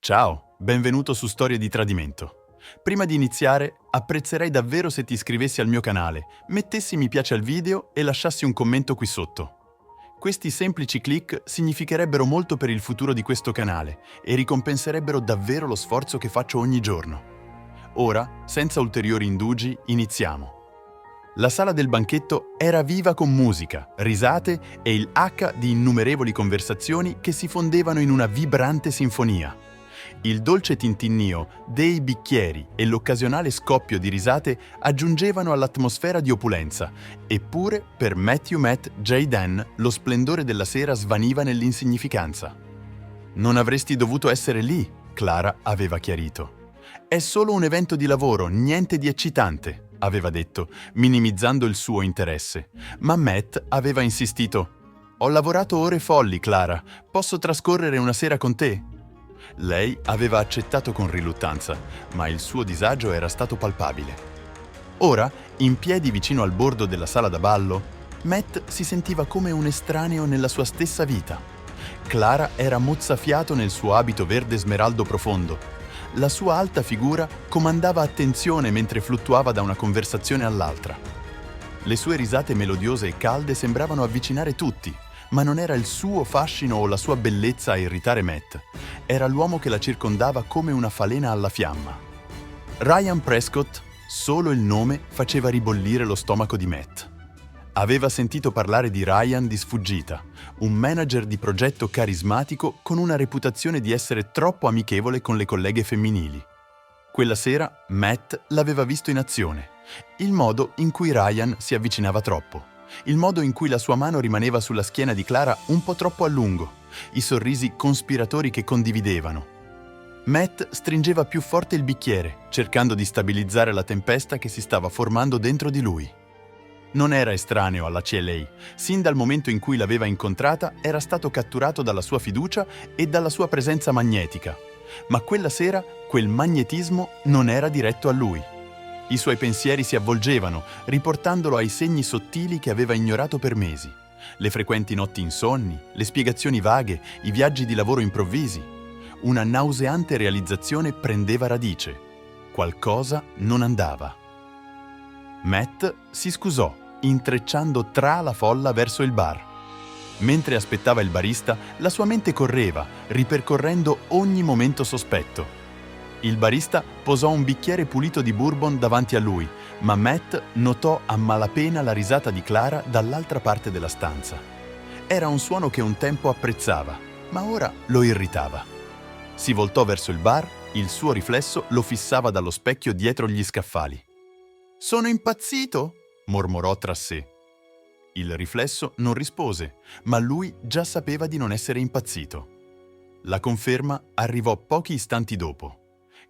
Ciao, benvenuto su Storie di Tradimento. Prima di iniziare, apprezzerei davvero se ti iscrivessi al mio canale, mettessi mi piace al video e lasciassi un commento qui sotto. Questi semplici click significherebbero molto per il futuro di questo canale e ricompenserebbero davvero lo sforzo che faccio ogni giorno. Ora, senza ulteriori indugi, iniziamo. La sala del banchetto era viva con musica, risate e il H di innumerevoli conversazioni che si fondevano in una vibrante sinfonia. Il dolce tintinnio dei bicchieri e l'occasionale scoppio di risate aggiungevano all'atmosfera di opulenza, eppure per Matthew Matt J. Dan lo splendore della sera svaniva nell'insignificanza. «Non avresti dovuto essere lì», Clara aveva chiarito. «È solo un evento di lavoro, niente di eccitante», aveva detto, minimizzando il suo interesse. Ma Matt aveva insistito. «Ho lavorato ore folli, Clara. Posso trascorrere una sera con te?» Lei aveva accettato con riluttanza, ma il suo disagio era stato palpabile. Ora, in piedi vicino al bordo della sala da ballo, Matt si sentiva come un estraneo nella sua stessa vita. Clara era mozzafiato nel suo abito verde smeraldo profondo. La sua alta figura comandava attenzione mentre fluttuava da una conversazione all'altra. Le sue risate melodiose e calde sembravano avvicinare tutti, ma non era il suo fascino o la sua bellezza a irritare Matt. Era l'uomo che la circondava come una falena alla fiamma. Ryan Prescott, solo il nome, faceva ribollire lo stomaco di Matt. Aveva sentito parlare di Ryan di sfuggita, un manager di progetto carismatico con una reputazione di essere troppo amichevole con le colleghe femminili. Quella sera Matt l'aveva visto in azione, il modo in cui Ryan si avvicinava troppo. Il modo in cui la sua mano rimaneva sulla schiena di Clara un po' troppo a lungo, i sorrisi cospiratori che condividevano. Matt stringeva più forte il bicchiere, cercando di stabilizzare la tempesta che si stava formando dentro di lui. Non era estraneo alla CLA, sin dal momento in cui l'aveva incontrata era stato catturato dalla sua fiducia e dalla sua presenza magnetica. Ma quella sera quel magnetismo non era diretto a lui. I suoi pensieri si avvolgevano, riportandolo ai segni sottili che aveva ignorato per mesi. Le frequenti notti insonni, le spiegazioni vaghe, i viaggi di lavoro improvvisi. Una nauseante realizzazione prendeva radice. Qualcosa non andava. Matt si scusò, intrecciando tra la folla verso il bar. Mentre aspettava il barista, la sua mente correva, ripercorrendo ogni momento sospetto. Il barista posò un bicchiere pulito di bourbon davanti a lui, ma Matt notò a malapena la risata di Clara dall'altra parte della stanza. Era un suono che un tempo apprezzava, ma ora lo irritava. Si voltò verso il bar, il suo riflesso lo fissava dallo specchio dietro gli scaffali. «Sono impazzito?» mormorò tra sé. Il riflesso non rispose, ma lui già sapeva di non essere impazzito. La conferma arrivò pochi istanti dopo.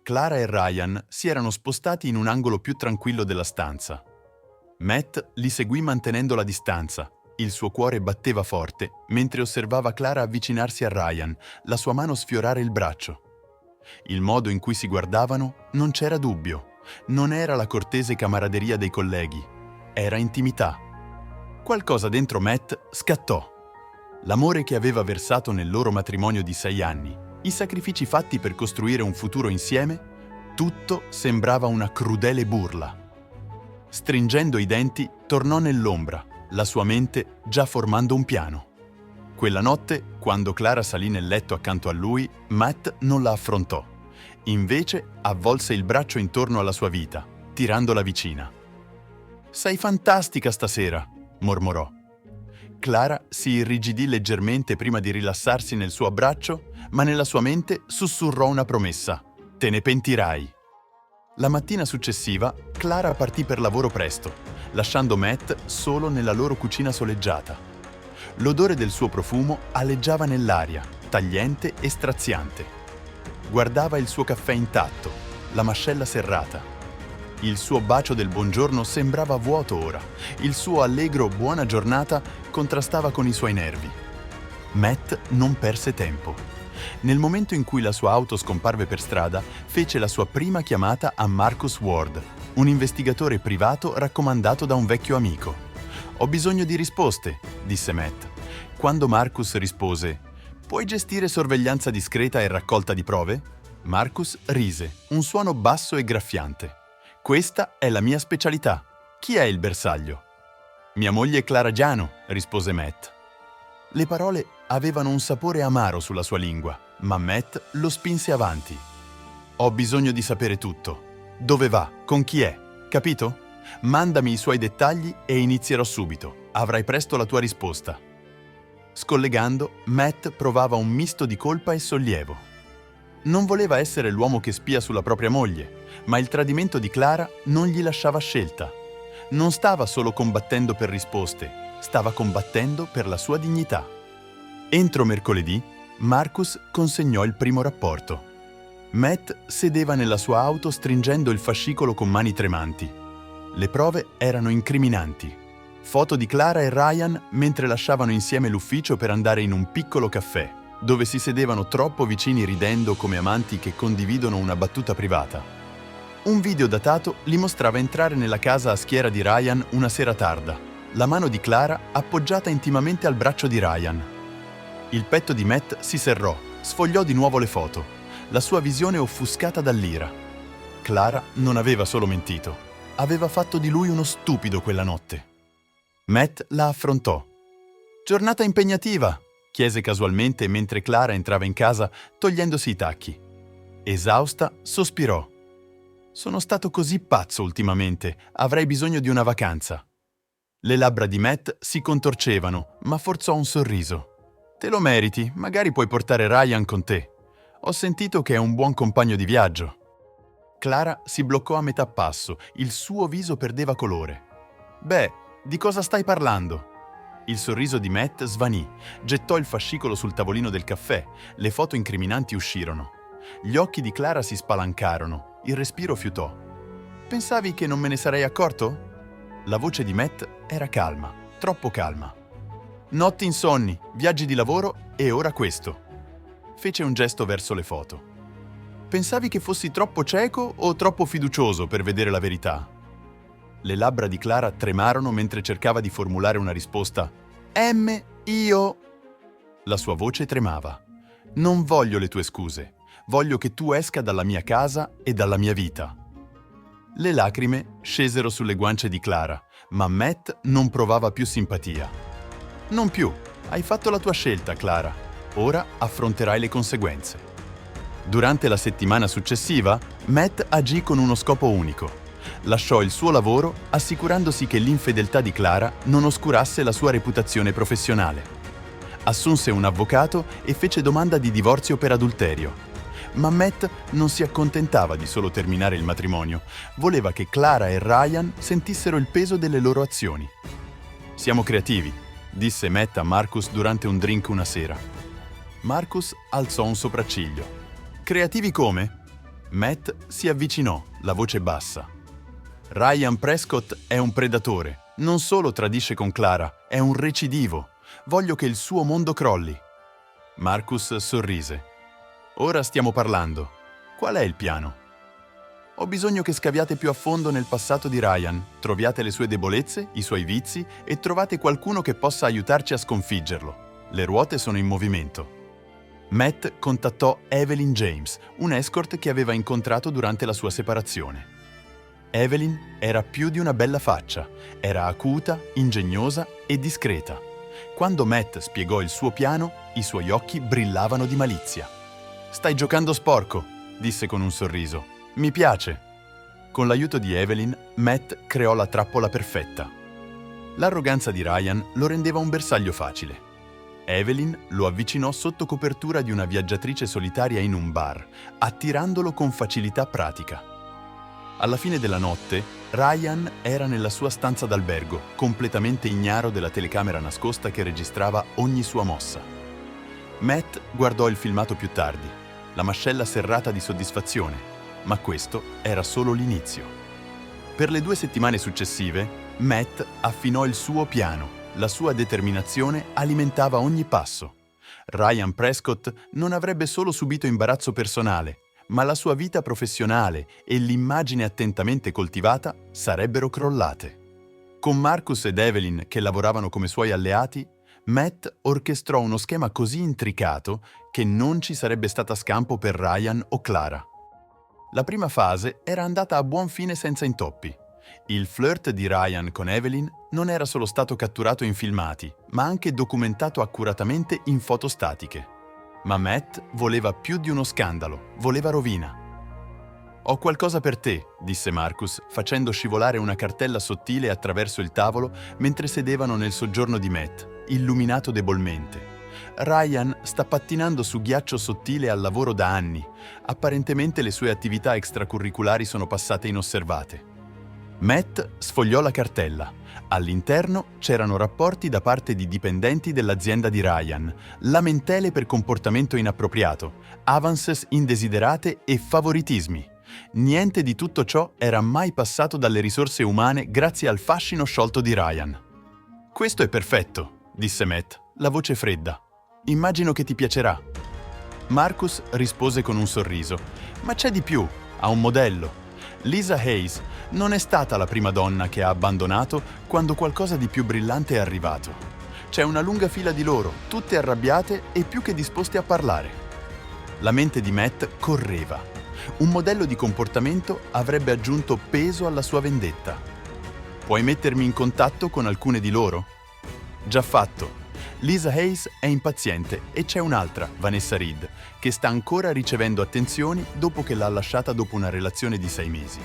Clara e Ryan si erano spostati in un angolo più tranquillo della stanza. Matt li seguì mantenendo la distanza. Il suo cuore batteva forte mentre osservava Clara avvicinarsi a Ryan, la sua mano sfiorare il braccio. Il modo in cui si guardavano non c'era dubbio. Non era la cortese camaraderia dei colleghi. Era intimità. Qualcosa dentro Matt scattò. L'amore che aveva versato nel loro matrimonio di 6 anni, i sacrifici fatti per costruire un futuro insieme, tutto sembrava una crudele burla. Stringendo i denti, tornò nell'ombra, la sua mente già formando un piano. Quella notte, quando Clara salì nel letto accanto a lui, Matt non la affrontò. Invece avvolse il braccio intorno alla sua vita, tirandola vicina. «Sei fantastica stasera», mormorò. Clara si irrigidì leggermente prima di rilassarsi nel suo abbraccio, ma nella sua mente sussurrò una promessa. «Te ne pentirai». La mattina successiva, Clara partì per lavoro presto, lasciando Matt solo nella loro cucina soleggiata. L'odore del suo profumo aleggiava nell'aria, tagliente e straziante. Guardava il suo caffè intatto, la mascella serrata. Il suo bacio del buongiorno sembrava vuoto ora. Il suo allegro buona giornata contrastava con i suoi nervi. Matt non perse tempo. Nel momento in cui la sua auto scomparve per strada, fece la sua prima chiamata a Marcus Ward, un investigatore privato raccomandato da un vecchio amico. «Ho bisogno di risposte», disse Matt. Quando Marcus rispose «Puoi gestire sorveglianza discreta e raccolta di prove?» Marcus rise, un suono basso e graffiante. Questa è la mia specialità. Chi è il bersaglio? Mia moglie Clara Giano, rispose Matt. Le parole avevano un sapore amaro sulla sua lingua, ma Matt lo spinse avanti. Ho bisogno di sapere tutto. Dove va? Con chi è? Capito? Mandami i suoi dettagli e inizierò subito. Avrai presto la tua risposta. Scollegando, Matt provava un misto di colpa e sollievo. Non voleva essere l'uomo che spia sulla propria moglie, ma il tradimento di Clara non gli lasciava scelta. Non stava solo combattendo per risposte, stava combattendo per la sua dignità. Entro mercoledì, Marcus consegnò il primo rapporto. Matt sedeva nella sua auto stringendo il fascicolo con mani tremanti. Le prove erano incriminanti. Foto di Clara e Ryan mentre lasciavano insieme l'ufficio per andare in un piccolo caffè, dove si sedevano troppo vicini ridendo come amanti che condividono una battuta privata. Un video datato li mostrava entrare nella casa a schiera di Ryan una sera tarda, la mano di Clara appoggiata intimamente al braccio di Ryan. Il petto di Matt si serrò, sfogliò di nuovo le foto, la sua visione offuscata dall'ira. Clara non aveva solo mentito, aveva fatto di lui uno stupido quella notte. Matt la affrontò. «Giornata impegnativa», chiese casualmente mentre Clara entrava in casa togliendosi i tacchi. Esausta, sospirò. «Sono stato così pazzo ultimamente, avrei bisogno di una vacanza». Le labbra di Matt si contorcevano, ma forzò un sorriso. «Te lo meriti, magari puoi portare Ryan con te. Ho sentito che è un buon compagno di viaggio». Clara si bloccò a metà passo, il suo viso perdeva colore. «Beh, di cosa stai parlando?» Il sorriso di Matt svanì, gettò il fascicolo sul tavolino del caffè, le foto incriminanti uscirono. Gli occhi di Clara si spalancarono, il respiro fiutò. «Pensavi che non me ne sarei accorto?» La voce di Matt era calma, troppo calma. «Notti insonni, viaggi di lavoro e ora questo». Fece un gesto verso le foto. «Pensavi che fossi troppo cieco o troppo fiducioso per vedere la verità?» Le labbra di Clara tremarono mentre cercava di formulare una risposta. Io... La sua voce tremava. «Non voglio le tue scuse. Voglio che tu esca dalla mia casa e dalla mia vita». Le lacrime scesero sulle guance di Clara, ma Matt non provava più simpatia. «Non più. Hai fatto la tua scelta, Clara. Ora affronterai le conseguenze». Durante la settimana successiva, Matt agì con uno scopo unico. Lasciò il suo lavoro assicurandosi che l'infedeltà di Clara non oscurasse la sua reputazione professionale. Assunse un avvocato e fece domanda di divorzio per adulterio. Ma Matt non si accontentava di solo terminare il matrimonio, voleva che Clara e Ryan sentissero il peso delle loro azioni. «Siamo creativi», disse Matt a Marcus durante un drink una sera. Marcus alzò un sopracciglio. «Creativi come?» Matt si avvicinò, la voce bassa. «Ryan Prescott è un predatore, non solo tradisce con Clara, è un recidivo. Voglio che il suo mondo crolli». Marcus sorrise. «Ora stiamo parlando. Qual è il piano?» «Ho bisogno che scaviate più a fondo nel passato di Ryan, troviate le sue debolezze, i suoi vizi e trovate qualcuno che possa aiutarci a sconfiggerlo. Le ruote sono in movimento». Matt contattò Evelyn James, un escort che aveva incontrato durante la sua separazione. Evelyn era più di una bella faccia, era acuta, ingegnosa e discreta. Quando Matt spiegò il suo piano, i suoi occhi brillavano di malizia. «Stai giocando sporco», disse con un sorriso. «Mi piace». Con l'aiuto di Evelyn, Matt creò la trappola perfetta. L'arroganza di Ryan lo rendeva un bersaglio facile. Evelyn lo avvicinò sotto copertura di una viaggiatrice solitaria in un bar, attirandolo con facilità pratica. Alla fine della notte, Ryan era nella sua stanza d'albergo, completamente ignaro della telecamera nascosta che registrava ogni sua mossa. Matt guardò il filmato più tardi, la mascella serrata di soddisfazione, ma questo era solo l'inizio. Per le 2 settimane successive, Matt affinò il suo piano. La sua determinazione alimentava ogni passo. Ryan Prescott non avrebbe solo subito imbarazzo personale, ma la sua vita professionale e l'immagine attentamente coltivata sarebbero crollate. Con Marcus ed Evelyn che lavoravano come suoi alleati, Matt orchestrò uno schema così intricato che non ci sarebbe stata scampo per Ryan o Clara. La prima fase era andata a buon fine senza intoppi. Il flirt di Ryan con Evelyn non era solo stato catturato in filmati, ma anche documentato accuratamente in foto statiche. Ma Matt voleva più di uno scandalo, voleva rovina. «Ho qualcosa per te», disse Marcus, facendo scivolare una cartella sottile attraverso il tavolo mentre sedevano nel soggiorno di Matt, illuminato debolmente. Ryan sta pattinando su ghiaccio sottile al lavoro da anni. Apparentemente le sue attività extracurriculari sono passate inosservate. Matt sfogliò la cartella. All'interno c'erano rapporti da parte di dipendenti dell'azienda di Ryan, lamentele per comportamento inappropriato, avances indesiderate e favoritismi. Niente di tutto ciò era mai passato dalle risorse umane grazie al fascino sciolto di Ryan. «Questo è perfetto», disse Matt, la voce fredda. «Immagino che ti piacerà». Marcus rispose con un sorriso. «Ma c'è di più, ha un modello. Lisa Hayes non è stata la prima donna che ha abbandonato quando qualcosa di più brillante è arrivato. C'è una lunga fila di loro, tutte arrabbiate e più che disposte a parlare». La mente di Matt correva. Un modello di comportamento avrebbe aggiunto peso alla sua vendetta. «Puoi mettermi in contatto con alcune di loro?» «Già fatto. Lisa Hayes è impaziente e c'è un'altra, Vanessa Reed, che sta ancora ricevendo attenzioni dopo che l'ha lasciata dopo una relazione di 6 mesi».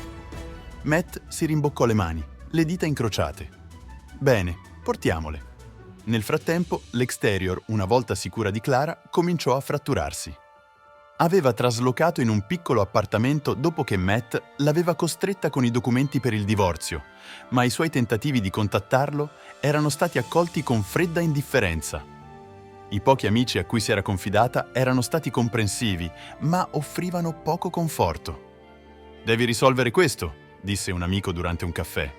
Matt si rimboccò le mani, le dita incrociate. «Bene, portiamole». Nel frattempo, l'exterior, una volta sicura di Clara, cominciò a fratturarsi. Aveva traslocato in un piccolo appartamento dopo che Matt l'aveva costretta con i documenti per il divorzio, ma i suoi tentativi di contattarlo erano stati accolti con fredda indifferenza. I pochi amici a cui si era confidata erano stati comprensivi, ma offrivano poco conforto. «Devi risolvere questo», disse un amico durante un caffè.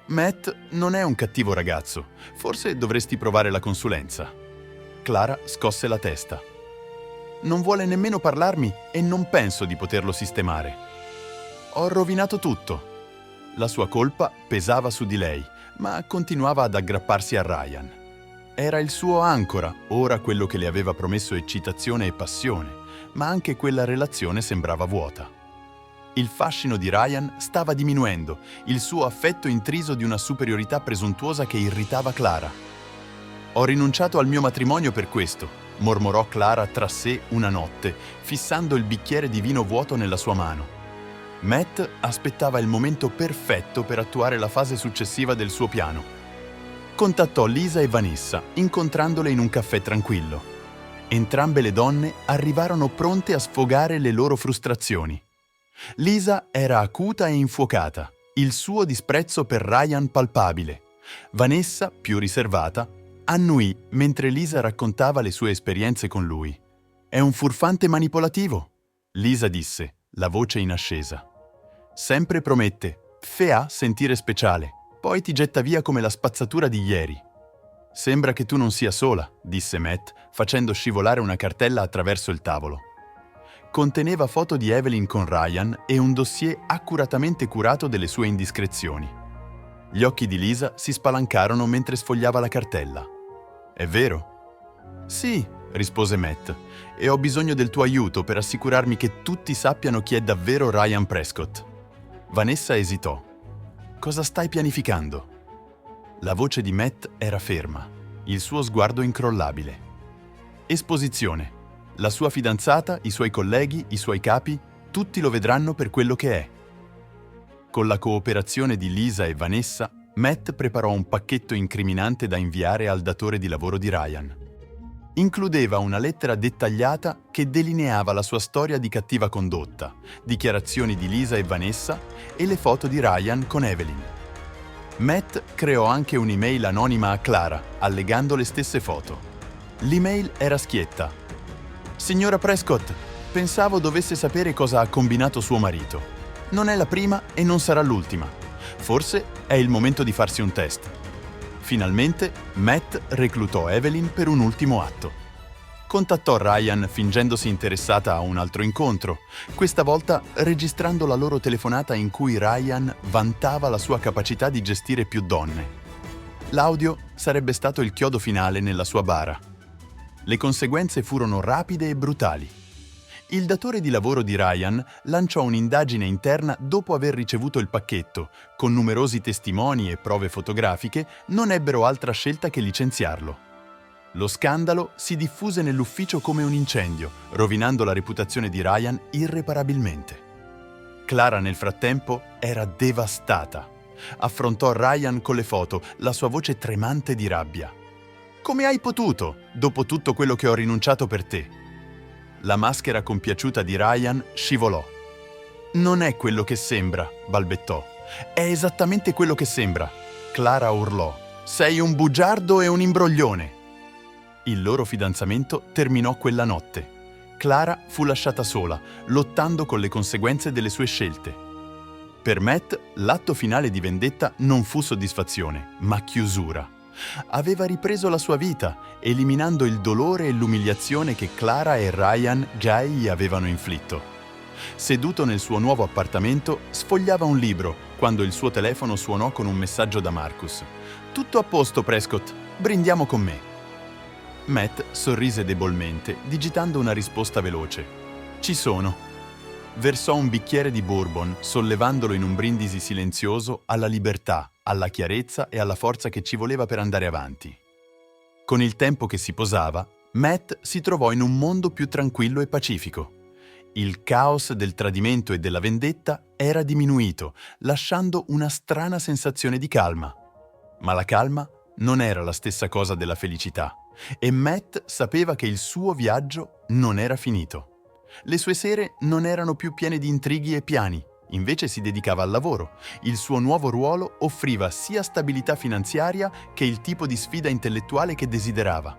«Matt non è un cattivo ragazzo, forse dovresti provare la consulenza». Clara scosse la testa. «Non vuole nemmeno parlarmi e non penso di poterlo sistemare. Ho rovinato tutto». La sua colpa pesava su di lei, ma continuava ad aggrapparsi a Ryan. Era il suo ancora, ora quello che le aveva promesso eccitazione e passione, ma anche quella relazione sembrava vuota. Il fascino di Ryan stava diminuendo, il suo affetto intriso di una superiorità presuntuosa che irritava Clara. «Ho rinunciato al mio matrimonio per questo», mormorò Clara tra sé una notte, fissando il bicchiere di vino vuoto nella sua mano. Matt aspettava il momento perfetto per attuare la fase successiva del suo piano. Contattò Lisa e Vanessa, incontrandole in un caffè tranquillo. Entrambe le donne arrivarono pronte a sfogare le loro frustrazioni. Lisa era acuta e infuocata, il suo disprezzo per Ryan palpabile. Vanessa, più riservata, annuì mentre Lisa raccontava le sue esperienze con lui. «È un furfante manipolativo», Lisa disse, la voce in ascesa. «Sempre promette, fea sentire speciale, poi ti getta via come la spazzatura di ieri». «Sembra che tu non sia sola», disse Matt, facendo scivolare una cartella attraverso il tavolo. Conteneva foto di Evelyn con Ryan e un dossier accuratamente curato delle sue indiscrezioni. Gli occhi di Lisa si spalancarono mentre sfogliava la cartella. «È vero?» «Sì», rispose Matt, «e ho bisogno del tuo aiuto per assicurarmi che tutti sappiano chi è davvero Ryan Prescott». Vanessa esitò. «Cosa stai pianificando?» La voce di Matt era ferma, il suo sguardo incrollabile. «Esposizione. La sua fidanzata, i suoi colleghi, i suoi capi, tutti lo vedranno per quello che è». Con la cooperazione di Lisa e Vanessa, Matt preparò un pacchetto incriminante da inviare al datore di lavoro di Ryan. Includeva una lettera dettagliata che delineava la sua storia di cattiva condotta, dichiarazioni di Lisa e Vanessa e le foto di Ryan con Evelyn. Matt creò anche un'email anonima a Clara, allegando le stesse foto. L'email era schietta. «Signora Prescott, pensavo dovesse sapere cosa ha combinato suo marito. Non è la prima e non sarà l'ultima. Forse è il momento di farsi un test». Finalmente, Matt reclutò Evelyn per un ultimo atto. Contattò Ryan fingendosi interessata a un altro incontro, questa volta registrando la loro telefonata in cui Ryan vantava la sua capacità di gestire più donne. L'audio sarebbe stato il chiodo finale nella sua bara. Le conseguenze furono rapide e brutali. Il datore di lavoro di Ryan lanciò un'indagine interna dopo aver ricevuto il pacchetto. Con numerosi testimoni e prove fotografiche, non ebbero altra scelta che licenziarlo. Lo scandalo si diffuse nell'ufficio come un incendio, rovinando la reputazione di Ryan irreparabilmente. Clara, nel frattempo, era devastata. Affrontò Ryan con le foto, la sua voce tremante di rabbia. «Come hai potuto, dopo tutto quello che ho rinunciato per te?» La maschera compiaciuta di Ryan scivolò. «Non è quello che sembra», balbettò. «È esattamente quello che sembra». Clara urlò. «Sei un bugiardo e un imbroglione». Il loro fidanzamento terminò quella notte. Clara fu lasciata sola, lottando con le conseguenze delle sue scelte. Per Matt, l'atto finale di vendetta non fu soddisfazione, ma chiusura. Aveva ripreso la sua vita, eliminando il dolore e l'umiliazione che Clara e Ryan già gli avevano inflitto. Seduto nel suo nuovo appartamento, sfogliava un libro quando il suo telefono suonò con un messaggio da Marcus. «Tutto a posto, Prescott. Brindiamo con me». Matt sorrise debolmente, digitando una risposta veloce. «Ci sono». Versò un bicchiere di bourbon, sollevandolo in un brindisi silenzioso alla libertà, alla chiarezza e alla forza che ci voleva per andare avanti. Con il tempo che si posava, Matt si trovò in un mondo più tranquillo e pacifico. Il caos del tradimento e della vendetta era diminuito, lasciando una strana sensazione di calma. Ma la calma non era la stessa cosa della felicità, e Matt sapeva che il suo viaggio non era finito. Le sue sere non erano più piene di intrighi e piani, invece si dedicava al lavoro. Il suo nuovo ruolo offriva sia stabilità finanziaria che il tipo di sfida intellettuale che desiderava.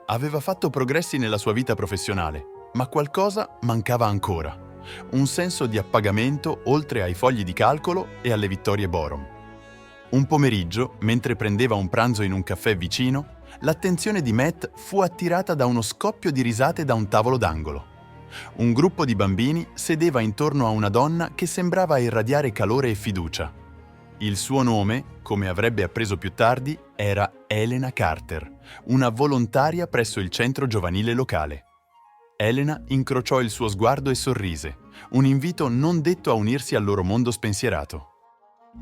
Aveva fatto progressi nella sua vita professionale, ma qualcosa mancava ancora. Un senso di appagamento oltre ai fogli di calcolo e alle vittorie Borom. Un pomeriggio, mentre prendeva un pranzo in un caffè vicino, l'attenzione di Matt fu attirata da uno scoppio di risate da un tavolo d'angolo. Un gruppo di bambini sedeva intorno a una donna che sembrava irradiare calore e fiducia. Il suo nome, come avrebbe appreso più tardi, era Elena Carter, una volontaria presso il centro giovanile locale. Elena incrociò il suo sguardo e sorrise, un invito non detto a unirsi al loro mondo spensierato.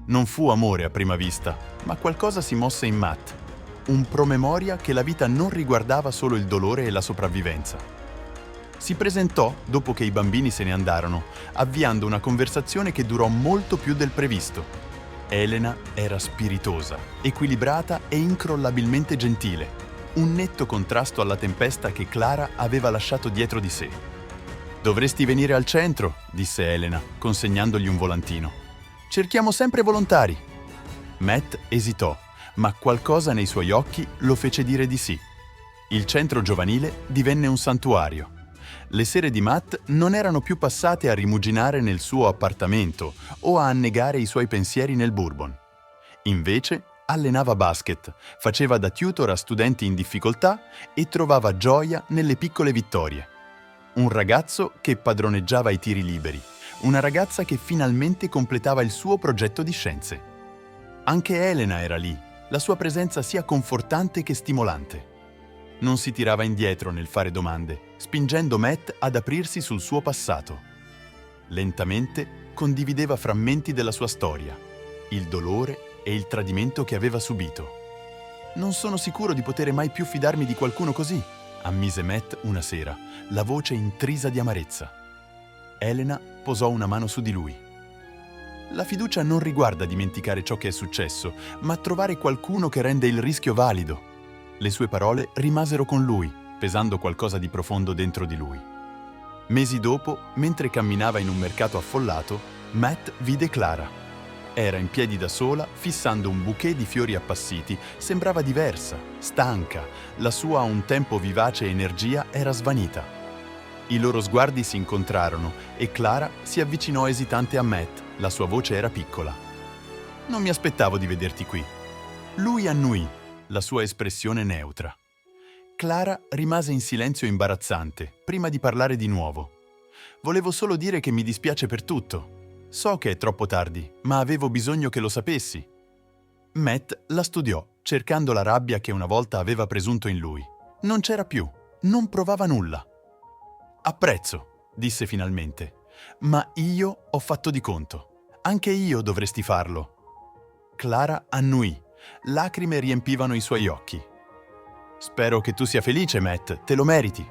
Non fu amore a prima vista, ma qualcosa si mosse in Matt, un promemoria che la vita non riguardava solo il dolore e la sopravvivenza. Si presentò dopo che i bambini se ne andarono, avviando una conversazione che durò molto più del previsto. Elena era spiritosa, equilibrata e incrollabilmente gentile, un netto contrasto alla tempesta che Clara aveva lasciato dietro di sé. «Dovresti venire al centro», disse Elena, consegnandogli un volantino. «Cerchiamo sempre volontari». Matt esitò, ma qualcosa nei suoi occhi lo fece dire di sì. Il centro giovanile divenne un santuario. Le sere di Matt non erano più passate a rimuginare nel suo appartamento o a annegare i suoi pensieri nel bourbon. Invece, allenava basket, faceva da tutor a studenti in difficoltà e trovava gioia nelle piccole vittorie. Un ragazzo che padroneggiava i tiri liberi, una ragazza che finalmente completava il suo progetto di scienze. Anche Elena era lì, la sua presenza sia confortante che stimolante. Non si tirava indietro nel fare domande, spingendo Matt ad aprirsi sul suo passato. Lentamente condivideva frammenti della sua storia, il dolore e il tradimento che aveva subito. «Non sono sicuro di poter mai più fidarmi di qualcuno così», ammise Matt una sera, la voce intrisa di amarezza. Elena posò una mano su di lui. «La fiducia non riguarda dimenticare ciò che è successo, ma trovare qualcuno che rende il rischio valido». Le sue parole rimasero con lui, pesando qualcosa di profondo dentro di lui. Mesi dopo, mentre camminava in un mercato affollato, Matt vide Clara. Era in piedi da sola, fissando un bouquet di fiori appassiti. Sembrava diversa, stanca. La sua a un tempo vivace energia era svanita. I loro sguardi si incontrarono e Clara si avvicinò esitante a Matt. La sua voce era piccola. «Non mi aspettavo di vederti qui». Lui annuì, la sua espressione neutra. Clara rimase in silenzio imbarazzante, prima di parlare di nuovo. «Volevo solo dire che mi dispiace per tutto. So che è troppo tardi, ma avevo bisogno che lo sapessi». Matt la studiò, cercando la rabbia che una volta aveva presunto in lui. Non c'era più, non provava nulla. «Apprezzo», disse finalmente, «ma io ho fatto di conto. Anche io dovresti farlo». Clara annuì, lacrime riempivano i suoi occhi. «Spero che tu sia felice, Matt, te lo meriti».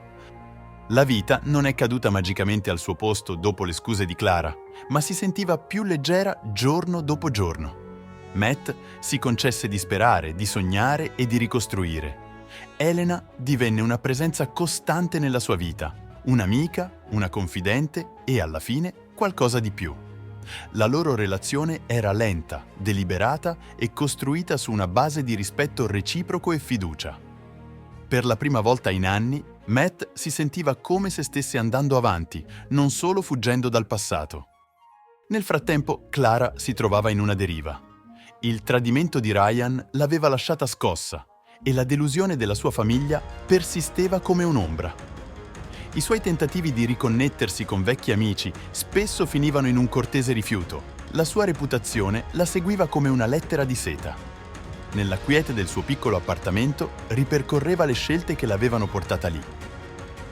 La vita non è caduta magicamente al suo posto dopo le scuse di Clara, ma si sentiva più leggera giorno dopo giorno. Matt si concesse di sperare, di sognare e di ricostruire. Elena divenne una presenza costante nella sua vita, un'amica, una confidente e, alla fine, qualcosa di più. La loro relazione era lenta, deliberata e costruita su una base di rispetto reciproco e fiducia. Per la prima volta in anni, Matt si sentiva come se stesse andando avanti, non solo fuggendo dal passato. Nel frattempo, Clara si trovava in una deriva. Il tradimento di Ryan l'aveva lasciata scossa e la delusione della sua famiglia persisteva come un'ombra. I suoi tentativi di riconnettersi con vecchi amici spesso finivano in un cortese rifiuto. La sua reputazione la seguiva come una lettera di seta. Nella quiete del suo piccolo appartamento ripercorreva le scelte che l'avevano portata lì.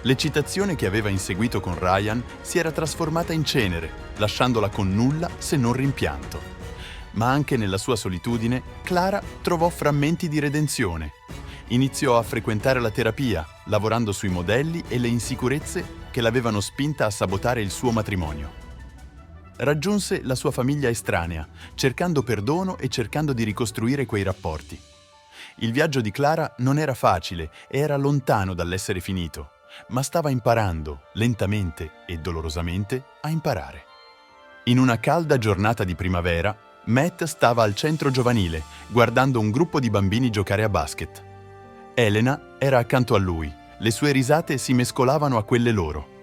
L'eccitazione che aveva inseguito con Ryan si era trasformata in cenere, lasciandola con nulla se non rimpianto. Ma anche nella sua solitudine, Clara trovò frammenti di redenzione. Iniziò a frequentare la terapia, lavorando sui modelli e le insicurezze che l'avevano spinta a sabotare il suo matrimonio. Raggiunse la sua famiglia estranea, cercando perdono e cercando di ricostruire quei rapporti. Il viaggio di Clara non era facile e era lontano dall'essere finito, ma stava imparando, lentamente e dolorosamente, a imparare. In una calda giornata di primavera, Matt stava al centro giovanile, guardando un gruppo di bambini giocare a basket. Elena era accanto a lui, le sue risate si mescolavano a quelle loro.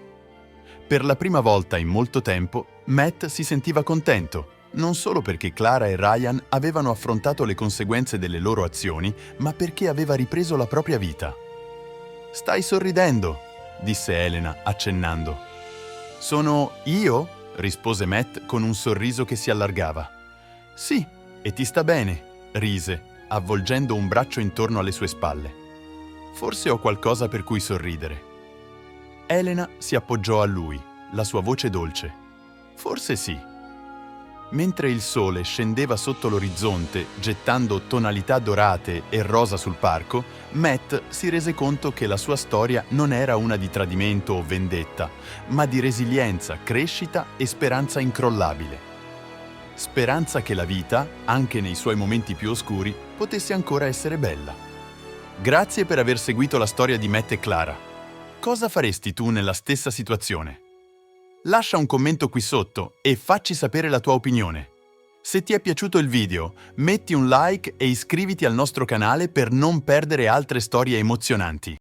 Per la prima volta in molto tempo, Matt si sentiva contento, non solo perché Clara e Ryan avevano affrontato le conseguenze delle loro azioni, ma perché aveva ripreso la propria vita. «Stai sorridendo», disse Elena, accennando. «Sono io?» rispose Matt con un sorriso che si allargava. «Sì, e ti sta bene», rise, avvolgendo un braccio intorno alle sue spalle. «Forse ho qualcosa per cui sorridere». Elena si appoggiò a lui, la sua voce dolce. «Forse sì». Mentre il sole scendeva sotto l'orizzonte, gettando tonalità dorate e rosa sul parco, Matt si rese conto che la sua storia non era una di tradimento o vendetta, ma di resilienza, crescita e speranza incrollabile. Speranza che la vita, anche nei suoi momenti più oscuri, potesse ancora essere bella. Grazie per aver seguito la storia di Matt e Clara. Cosa faresti tu nella stessa situazione? Lascia un commento qui sotto e facci sapere la tua opinione. Se ti è piaciuto il video, metti un like e iscriviti al nostro canale per non perdere altre storie emozionanti.